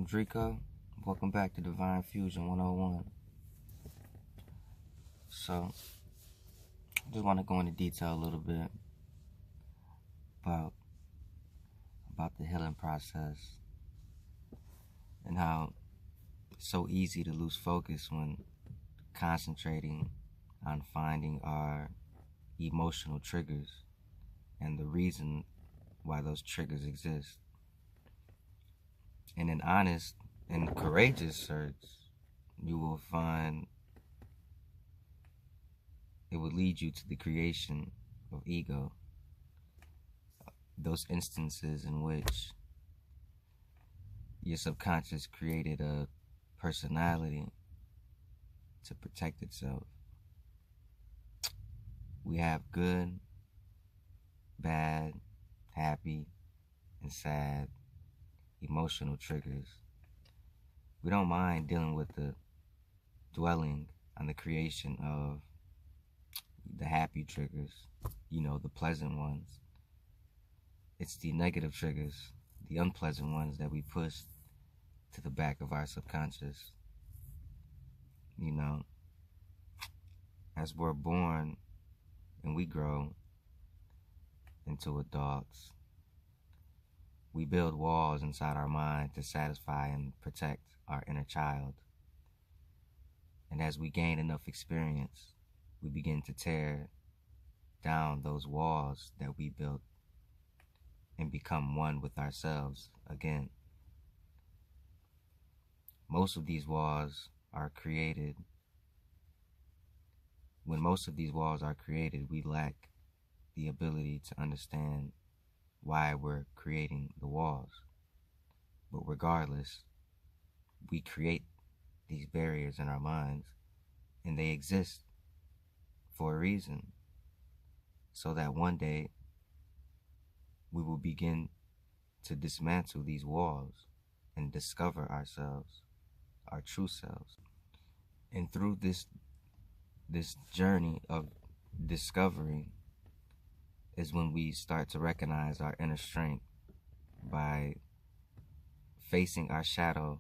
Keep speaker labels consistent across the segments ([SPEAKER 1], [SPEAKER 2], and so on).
[SPEAKER 1] I'm Drico. Welcome back to Divine Fusion 101. So, just want to go into detail a little bit about the healing process and how it's so easy to lose focus when concentrating on finding our emotional triggers and the reason why those triggers exist. In an honest and courageous search, you will find it will lead you to the creation of ego. Those instances in which your subconscious created a personality to protect itself. We have good, bad, happy, and sad emotional triggers. We don't mind dealing with dwelling on the creation of the happy triggers, the pleasant ones. It's the negative triggers, the unpleasant ones that we push to the back of our subconscious. As we're born and we grow into adults, we build walls inside our mind to satisfy and protect our inner child. And as we gain enough experience, we begin to tear down those walls that we built and become one with ourselves again. Most of these walls are created. When most of these walls are created, we lack the ability to understand why we're creating the walls. But regardless, we create these barriers in our minds, and they exist for a reason, so that one day we will begin to dismantle these walls and discover ourselves, our true selves. And through this journey of discovery is when we start to recognize our inner strength by facing our shadow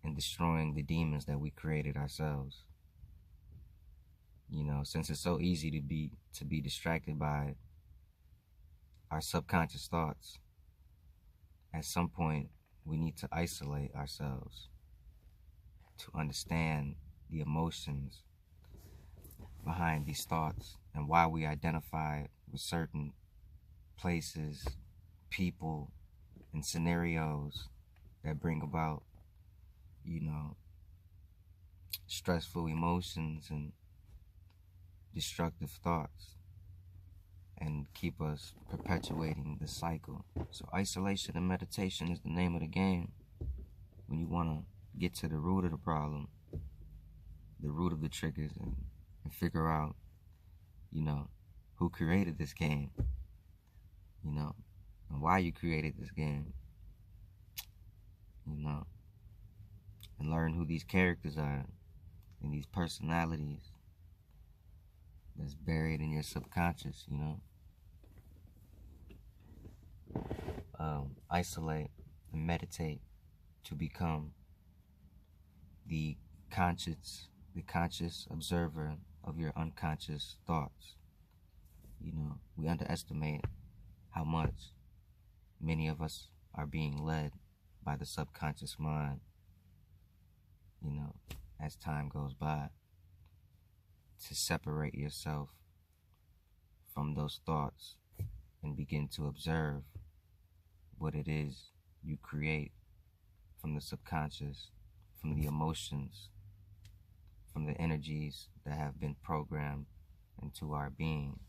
[SPEAKER 1] and destroying the demons that we created ourselves. Since it's so easy to be distracted by our subconscious thoughts, at some point we need to isolate ourselves to understand the emotions behind these thoughts and why we identify with certain places, people, and scenarios that bring about, stressful emotions and destructive thoughts and keep us perpetuating the cycle. So isolation and meditation is the name of the game when you want to get to the root of the problem, the root of the triggers, and figure out, who created this game, and why you created this game, and learn who these characters are and these personalities that's buried in your subconscious, isolate and meditate to become the conscious observer of your unconscious thoughts. We underestimate how much many of us are being led by the subconscious mind, as time goes by, to separate yourself from those thoughts and begin to observe what it is you create from the subconscious, from the emotions, from the energies that have been programmed into our being,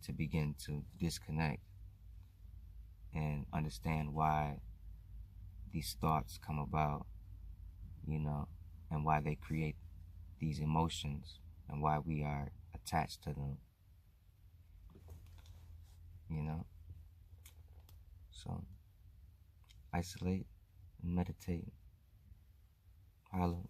[SPEAKER 1] to begin to disconnect and understand why these thoughts come about, and why they create these emotions and why we are attached to them, So isolate and meditate. Holla.